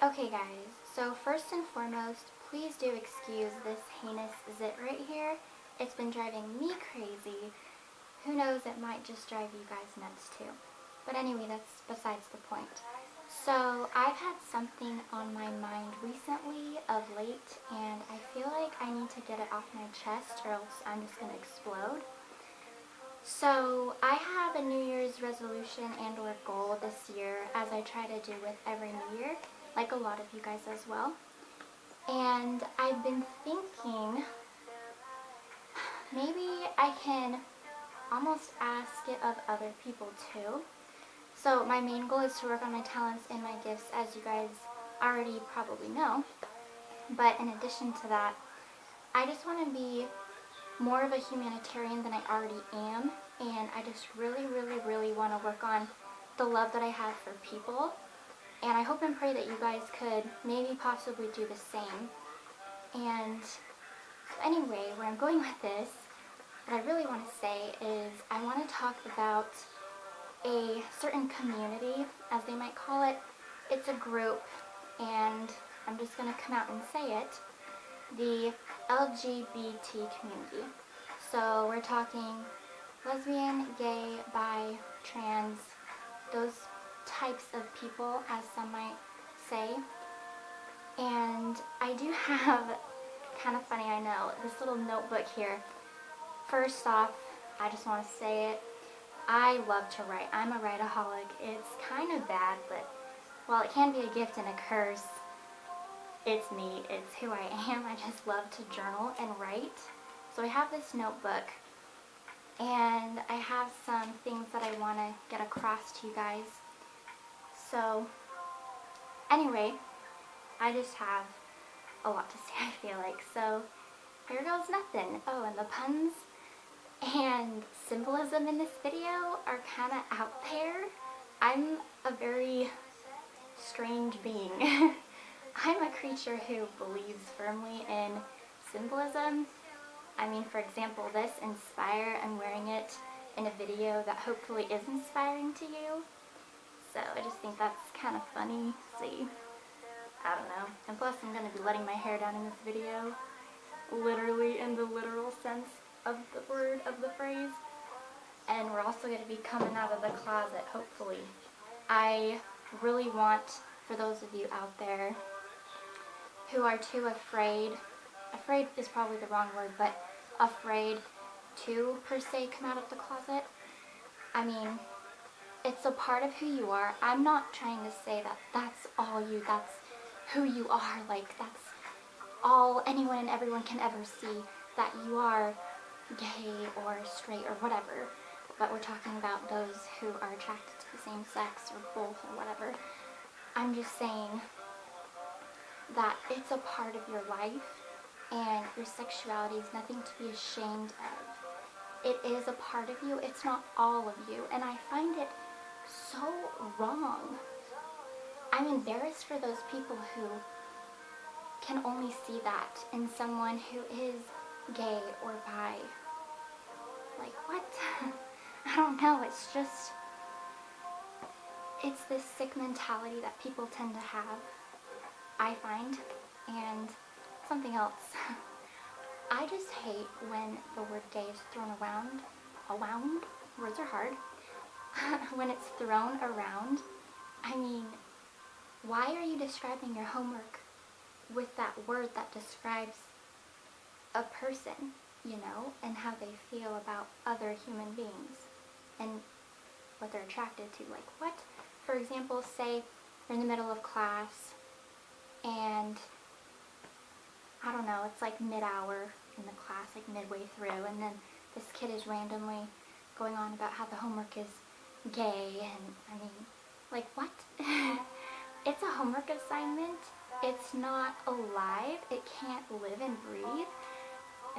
Okay guys, so first and foremost, please do excuse this heinous zit right here. It's been driving me crazy. Who knows, it might just drive you guys nuts too. But anyway, that's besides the point. So I've had something on my mind recently of late, and I feel like I need to get it off my chest or else I'm just going to explode. So I have a New Year's resolution and or goal this year, as I try to do with every New Year, like a lot of you guys as well. And I've been thinking maybe I can almost ask it of other people too. So my main goal is to work on my talents and my gifts, as you guys already probably know. But in addition to that, I just want to be more of a humanitarian than I already am, and I just really want to work on the love that I have for people, and I hope and pray that you guys could maybe possibly do the same. And so anyway, where I'm going with this, what I really want to say is I want to talk about a certain community, as they might call it. It's a group, and I'm just going to come out and say it. The LGBT community. So we're talking lesbian, gay, bi, trans, those types of people, as some might say. And I do have, kind of funny, I know, this little notebook here. First off, I just want to say it, I love to write. I'm a writeaholic. It's kind of bad, but while it can be a gift and a curse, it's me, it's who I am. I just love to journal and write. So I have this notebook, and I have some things that I want to get across to you guys. So anyway, I just have a lot to say, I feel like. So here goes nothing. Oh, and the puns and symbolism in this video are kind of out there. I'm a very strange being. I'm a creature who believes firmly in symbolism. I mean, for example, this Inspire, I'm wearing it in a video that hopefully is inspiring to you. So I just think that's kind of funny. See? I don't know. And plus, I'm going to be letting my hair down in this video. Literally, in the literal sense of the word, of the phrase. And we're also going to be coming out of the closet, hopefully. I really want, for those of you out there who are too afraid is probably the wrong word, but afraid to, per se, come out of the closet. I mean, it's a part of who you are. I'm not trying to say that that's all you, that's who you are, like that's all anyone and everyone can ever see, that you are gay or straight or whatever. But we're talking about those who are attracted to the same sex or both or whatever. I'm just saying that it's a part of your life, and your sexuality is nothing to be ashamed of. It is a part of you. It's not all of you, and I find it so wrong. I'm embarrassed for those people who can only see that in someone who is gay or bi. Like, what? I don't know. It's just, it's this sick mentality that people tend to have, I find. And something else. I just hate when the word gay is thrown around. Words are hard. When it's thrown around. I mean, why are you describing your homework with that word that describes a person, you know, and how they feel about other human beings and what they're attracted to? Like, what? For example, say you're in the middle of class and I don't know, it's like mid-hour in the class, like midway through, and then this kid is randomly going on about how the homework is gay, and I mean, like, what? It's a homework assignment. It's not alive. It can't live and breathe.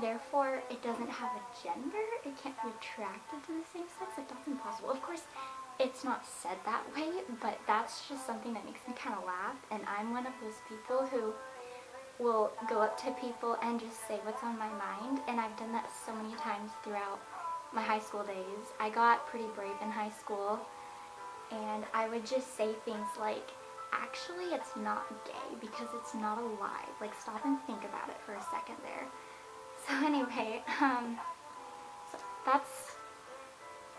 Therefore, it doesn't have a gender. It can't be attracted to the same sex. Like, that's impossible. Of course, it's not said that way, but that's just something that makes me kind of laugh, and I'm one of those people who will go up to people and just say what's on my mind, and I've done that so many times throughout my high school days. I got pretty brave in high school, and I would just say things like, actually it's not gay because it's not alive. Like, stop and think about it for a second there. So anyway, so that's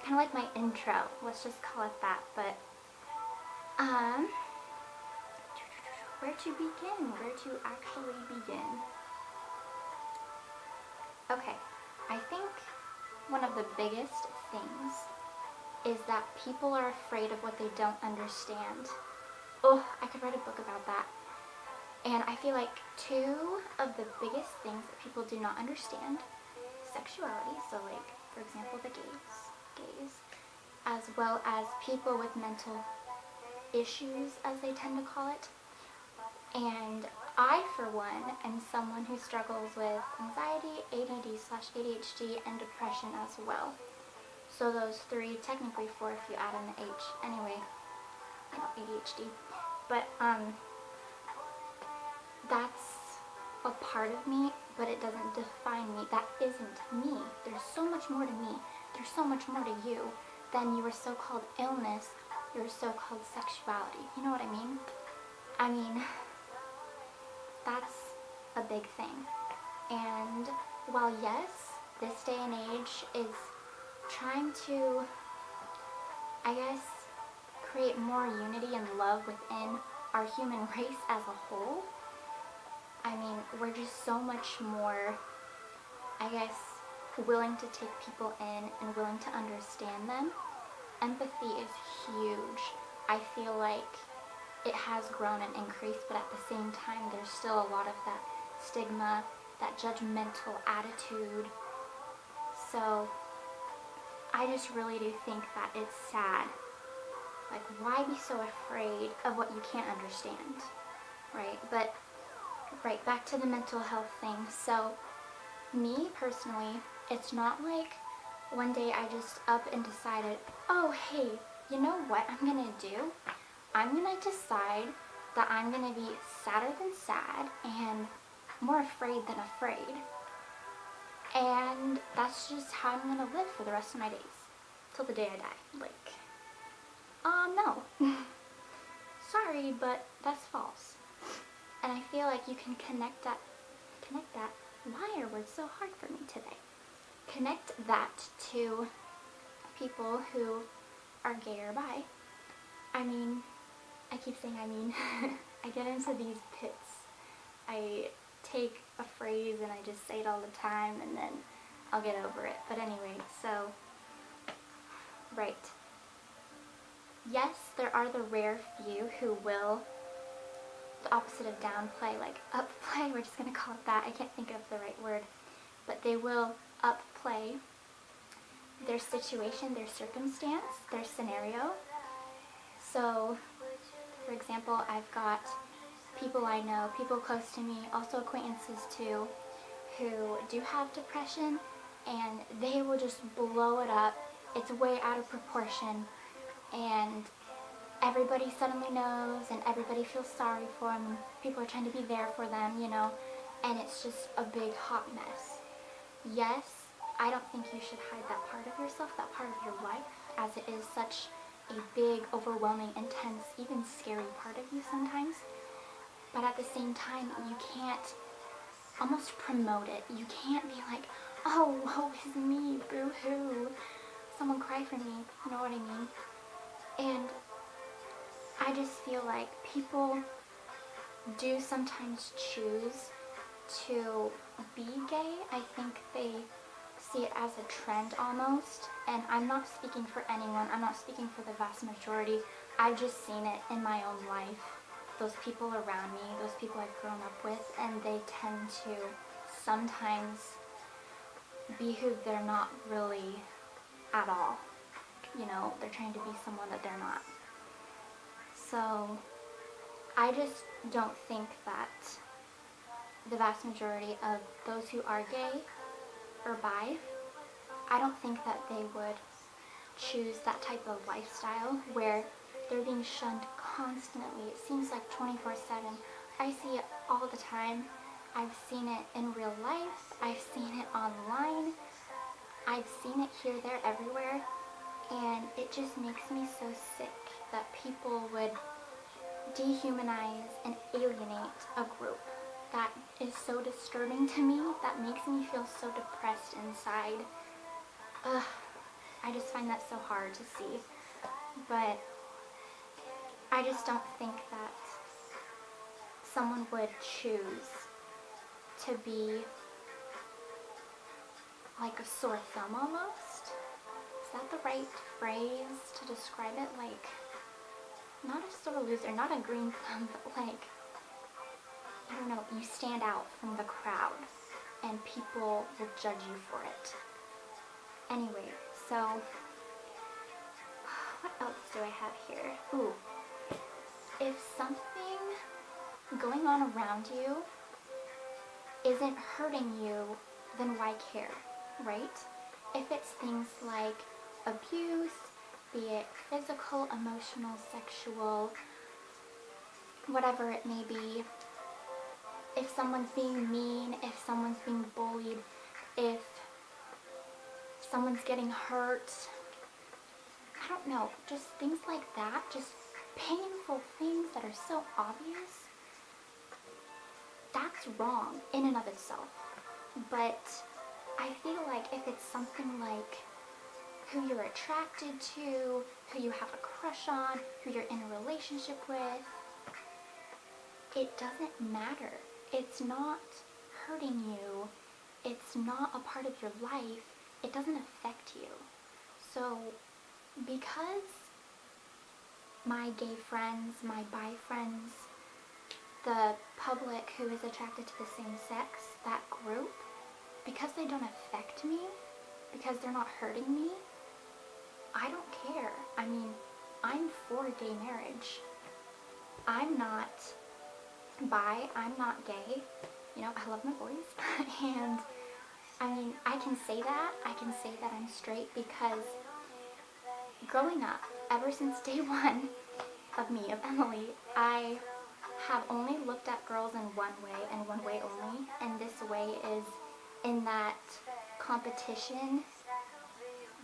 kind of like my intro. Let's just call it that. But where to begin? Where to actually begin? Okay, I think one of the biggest things is that people are afraid of what they don't understand. Oh, I could write a book about that. And I feel like two of the biggest things that people do not understand, sexuality, so like, for example, the gays, as well as people with mental issues, as they tend to call it. And I, for one, am someone who struggles with anxiety, ADD/ADHD, and depression as well. So those three, technically four if you add in the H. Anyway, you know, ADHD. But that's a part of me, but it doesn't define me. That isn't me. There's so much more to me. There's so much more to you than your so-called illness, your so-called sexuality. You know what I mean? I mean, that's a big thing. And while yes, this day and age is trying to, I guess, create more unity and love within our human race as a whole, I mean, we're just so much more, I guess, willing to take people in and willing to understand them. Empathy is huge. I feel like it has grown and increased, but at the same time, there's still a lot of that stigma, that judgmental attitude. So I just really do think that it's sad. Like, why be so afraid of what you can't understand, right? But, right, back to the mental health thing. So, me personally, it's not like one day I just up and decided, oh, hey, you know what I'm gonna do? I'm gonna decide that I'm gonna be sadder than sad and more afraid than afraid. And that's just how I'm gonna live for the rest of my days. Till the day I die. Like, no. Sorry, but that's false. And I feel like you can connect that, why are words so hard for me today? Connect that to people who are gay or bi. I mean, I keep saying I mean, I get into these pits. I take a phrase and I just say it all the time and then I'll get over it. But anyway, so, right. Yes, there are the rare few who will, the opposite of downplay, like upplay, we're just going to call it that. I can't think of the right word. But they will upplay their situation, their circumstance, their scenario. So, for example, I've got people I know, people close to me, also acquaintances too, who do have depression, and they will just blow it up. It's way out of proportion, and everybody suddenly knows, and everybody feels sorry for them, and people are trying to be there for them, you know, and it's just a big hot mess. Yes, I don't think you should hide that part of yourself, that part of your life, as it is such a big, overwhelming, intense, even scary part of you sometimes. But at the same time, you can't almost promote it. You can't be like, oh, woe is me, boo-hoo, someone cry for me, you know what I mean? And I just feel like people do sometimes choose to be gay. I think they see it as a trend almost, and I'm not speaking for anyone, I'm not speaking for the vast majority. I've just seen it in my own life, those people around me, those people I've grown up with, and they tend to sometimes be who they're not really at all. You know, they're trying to be someone that they're not. So I just don't think that the vast majority of those who are gay or bi, I don't think that they would choose that type of lifestyle where they're being shunned constantly. It seems like 24/7. I see it all the time. I've seen it in real life. I've seen it online. I've seen it here, there, everywhere. And it just makes me so sick that people would dehumanize and alienate a group. That is so disturbing to me. That makes me feel so depressed inside. Ugh, I just find that so hard to see. But I just don't think that someone would choose to be like a sore thumb almost. Is that the right phrase to describe it? Like, not a sore loser, not a green thumb, but like, I don't know, you stand out from the crowd and people will judge you for it. Anyway, so what else do I have here? Ooh, if something going on around you isn't hurting you, then why care, right? If it's things like abuse, be it physical, emotional, sexual, whatever it may be, if someone's being mean, if someone's being bullied, if someone's getting hurt, I don't know, just things like that, just painful things that are so obvious, that's wrong in and of itself. But I feel like if it's something like who you're attracted to, who you have a crush on, who you're in a relationship with, it doesn't matter. It's not hurting you. It's not a part of your life. It doesn't affect you. So because my gay friends, my bi friends, the public who is attracted to the same sex, that group, because they don't affect me, because they're not hurting me, I don't care. I mean, I'm for gay marriage. I'm not bi, I'm not gay. You know, I love my boys. And I mean, I can say that. I can say that I'm straight because growing up, ever since day one of me, of Emily, I have only looked at girls in one way and one way only. And this way is in that competition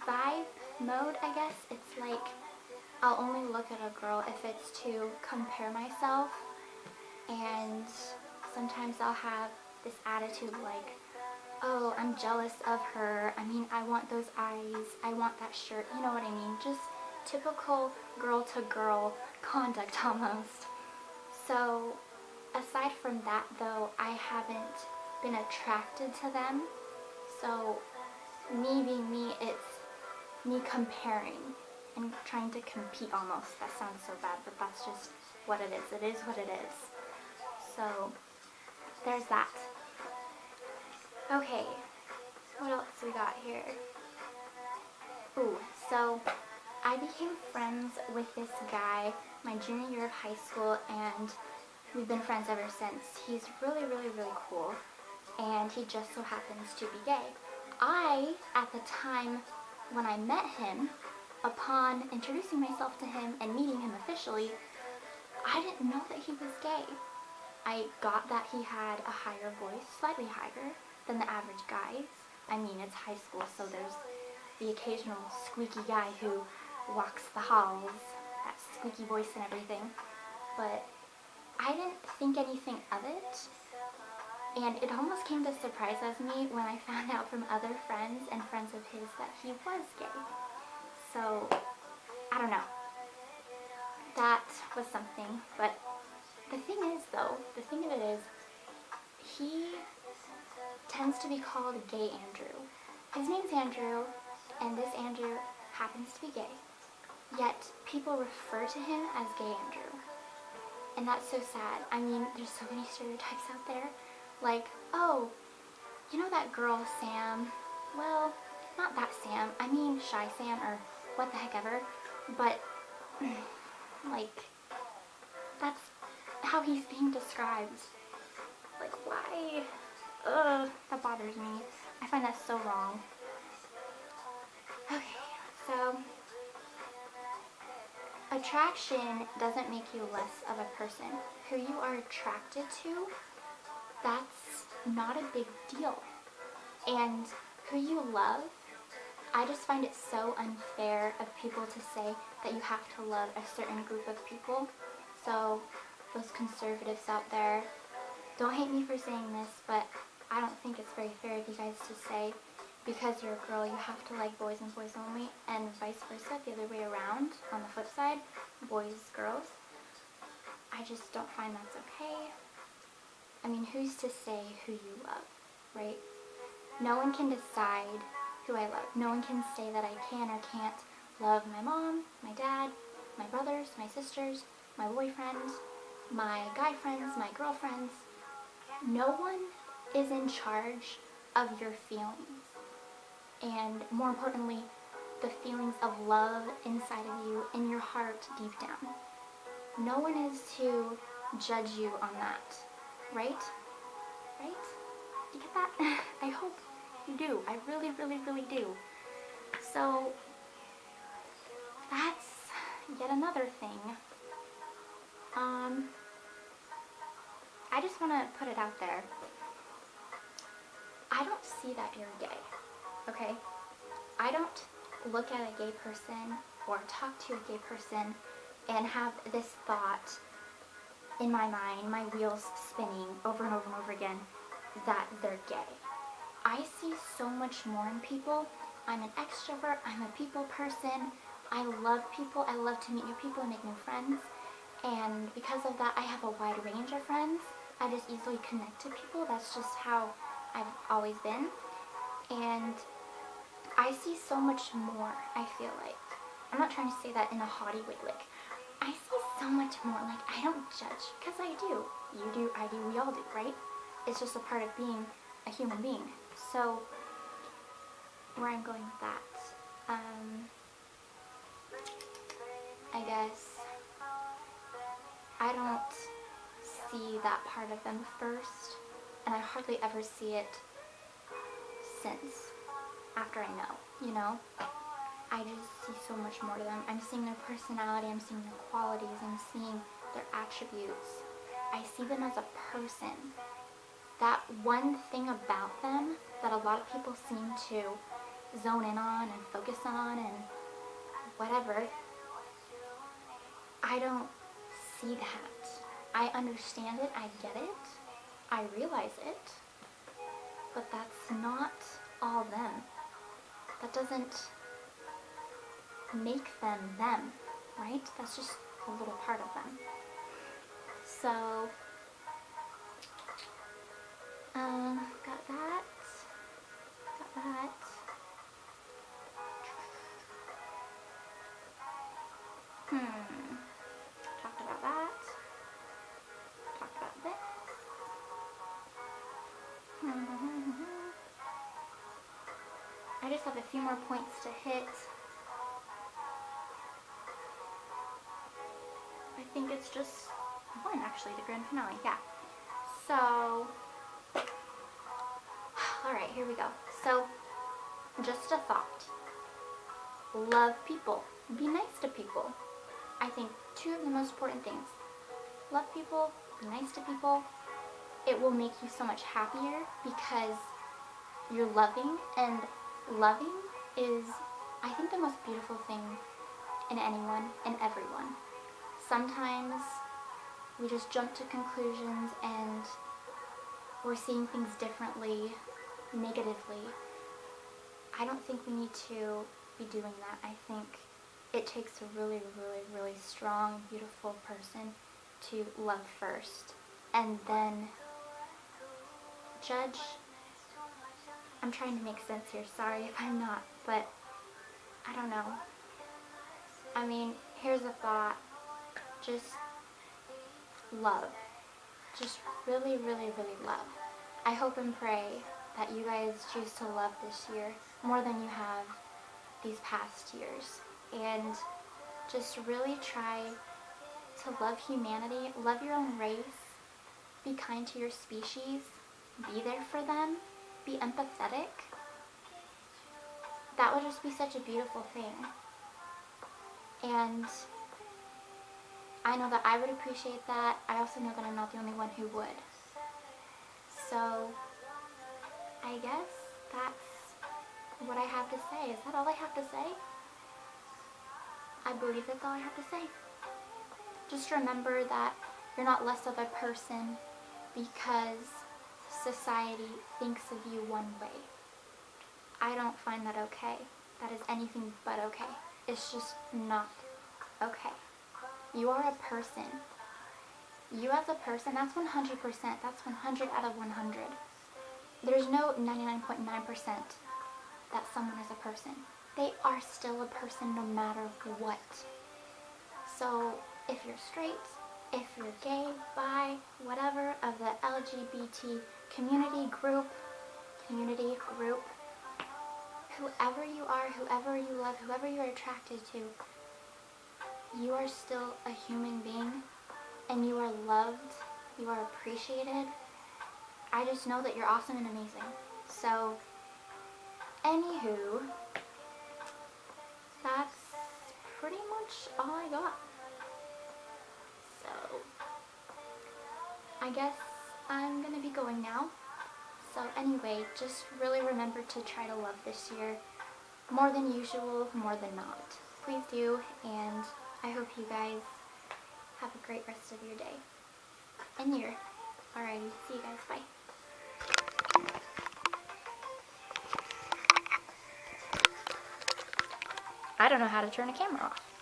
vibe mode, I guess. It's like I'll only look at a girl if it's to compare myself, and sometimes I'll have this attitude like, oh, I'm jealous of her, I mean, I want those eyes, I want that shirt, you know what I mean, just typical girl to girl conduct almost. So aside from that though, I haven't been attracted to them, so me being me, it's me comparing and trying to compete almost. That sounds so bad, but that's just what it is. It is what it is. So there's that. Okay, what else we got here? Ooh, so I became friends with this guy my junior year of high school, and we've been friends ever since. He's really, really, really cool, and he just so happens to be gay. At the time when I met him, upon introducing myself to him and meeting him officially, I didn't know that he was gay. I got that he had a higher voice, slightly higher than the average guys. I mean, it's high school, so there's the occasional squeaky guy who walks the halls, that squeaky voice and everything. But I didn't think anything of it. And it almost came to surprise me when I found out from other friends and friends of his that he was gay. So, I don't know. That was something. But the thing is, though, the thing of it is, he tends to be called Gay Andrew. His name's Andrew, and this Andrew happens to be gay. Yet, people refer to him as Gay Andrew. And that's so sad. I mean, there's so many stereotypes out there. Like, oh, you know that girl Sam? Well, not that Sam. I mean Shy Sam, or what the heck ever. But, like, that's how he's being described. Like, why? Ugh, that bothers me. I find that so wrong. Okay, so attraction doesn't make you less of a person. Who you are attracted to, that's not a big deal. And who you love, I just find it so unfair of people to say that you have to love a certain group of people. So those conservatives out there, don't hate me for saying this, but I don't think it's very fair of you guys to say because you're a girl you have to like boys and boys only, and vice versa, the other way around. On the flip side, boys, girls. I just don't find that's okay. I mean, who's to say who you love, right? No one can decide who I love. No one can say that I can or can't love my mom, my dad, my brothers, my sisters, my boyfriend, my guy friends, my girlfriends. No one is in charge of your feelings. And more importantly, the feelings of love inside of you, in your heart, deep down. No one is to judge you on that, right? Right? You get that? I hope you do. I really, really, really do. So, that's yet another thing. I just want to put it out there. I don't see that you're gay, okay? I don't look at a gay person or talk to a gay person and have this thought in my mind, my wheels spinning over and over and over again, that they're gay. I see so much more in people. I'm an extrovert. I'm a people person. I love people. I love to meet new people and make new friends. And because of that, I have a wide range of friends. I just easily connect to people. That's just how I've always been. And I see so much more, I feel like. I'm not trying to say that in a haughty way. Like, I see so much more. Like, I don't judge. Because I do. You do, I do, we all do, right? It's just a part of being a human being. So, where I'm going with that, I guess I don't see that part of them first, and I hardly ever see it since, after I know, you know? I just see so much more to them. I'm seeing their personality, I'm seeing their qualities, I'm seeing their attributes. I see them as a person. That one thing about them that a lot of people seem to zone in on and focus on and whatever, I don't see that. I understand it, I get it, I realize it, but that's not all them. That doesn't make them them, right? That's just a little part of them. So, got that. Talked about that. Talked about this. I just have a few more points to hit. I think it's just one, actually, the grand finale, yeah. So, alright, here we go. So, just a thought. Love people. Be nice to people. I think two of the most important things. Love people, be nice to people. It will make you so much happier because you're loving, and loving is, I think, the most beautiful thing in anyone and everyone. Sometimes we just jump to conclusions and we're seeing things differently, negatively. I don't think we need to be doing that. I think it takes a really, really, really strong, beautiful person to love first and then judge. I'm trying to make sense here, sorry if I'm not, but I don't know. I mean, here's a thought. Just love. Just really, really, really love. I hope and pray that you guys choose to love this year more than you have these past years. And just really try to love humanity, love your own race, be kind to your species, be there for them, be empathetic. That would just be such a beautiful thing. And I know that I would appreciate that. I also know that I'm not the only one who would. So, I guess that's what I have to say. Is that all I have to say? I believe that's all I have to say. Just remember that you're not less of a person because society thinks of you one way. I don't find that okay. That is anything but okay. It's just not okay. You are a person. You as a person, that's 100%. That's 100 out of 100. There's no 99.9% that someone is a person. They are still a person no matter what. So if you're straight, if you're gay, bi, whatever of the LGBT community group, whoever you are, whoever you love, whoever you're attracted to, you are still a human being and you are loved, you are appreciated. I just know that you're awesome and amazing. So, anywho, that's pretty much all I got. So, I guess I'm gonna be going now. So anyway, just really remember to try to love this year more than usual, more than not. Please do, and I hope you guys have a great rest of your day and year. Alrighty, see you guys, bye. I don't know how to turn a camera off.